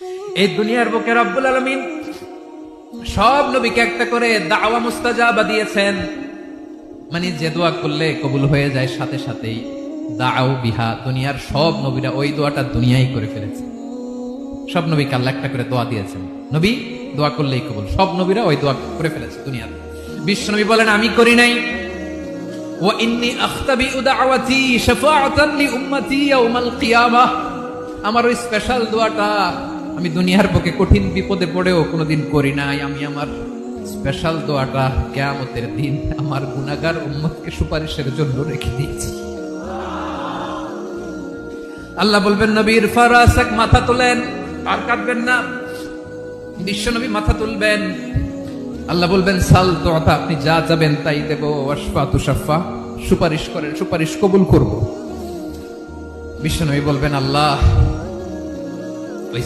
এই দুনিয়ার বুকে রব্বুল আলামিন সব নবীকে একটা করে দাওয়া মুস্তাজাবা দিয়েছেন, মানে যে দোয়া করলে কবুল হয়ে যায় সাথে সাথেই। দাও বিহা, দুনিয়ার সব নবীরা ওই দোয়াটা দুনিয়ায় করে ফেলেছে। সব নবীকে আল্লাহ একটা করে দোয়া দিয়েছেন, নবী দোয়া করলেই কবুল। সব নবীরা ওই দোয়া করে ফেলেছে দুনিয়ার। বিশ্ব নবী বলেন আমি করি নাই। ওয়া ইন্নী আখতাবিউ দাওয়াতি শাফাআতান লি উম্মতি ইয়াউমাল কিয়ামাহ, আমার ওই স্পেশাল দোয়াটা আমি দুনিয়ার বুকে কঠিন বিপদে পড়েও কোনোদিন করি নাই। আমি আমার স্পেশাল দোয়াটা কিয়ামতের দিন আমার গুনাহগার উম্মতকে সুপারিশের জন্য রেখে দিয়েছি। আল্লাহ বলবেন নবীর ফারাসাক, মাথা তোলেন, আর কাটবেন না। বিশ্ব নবী মাথা তুলবেন, আল্লাহ বলবেন সাল তোতা, আপনি যা চাবেন তাই দেব। ওয়াশফা তুশাফা, সুপারিশ করেন, সুপারিশ কবুল করব। বিশ্ব নবী বলবেন আল্লাহ ওই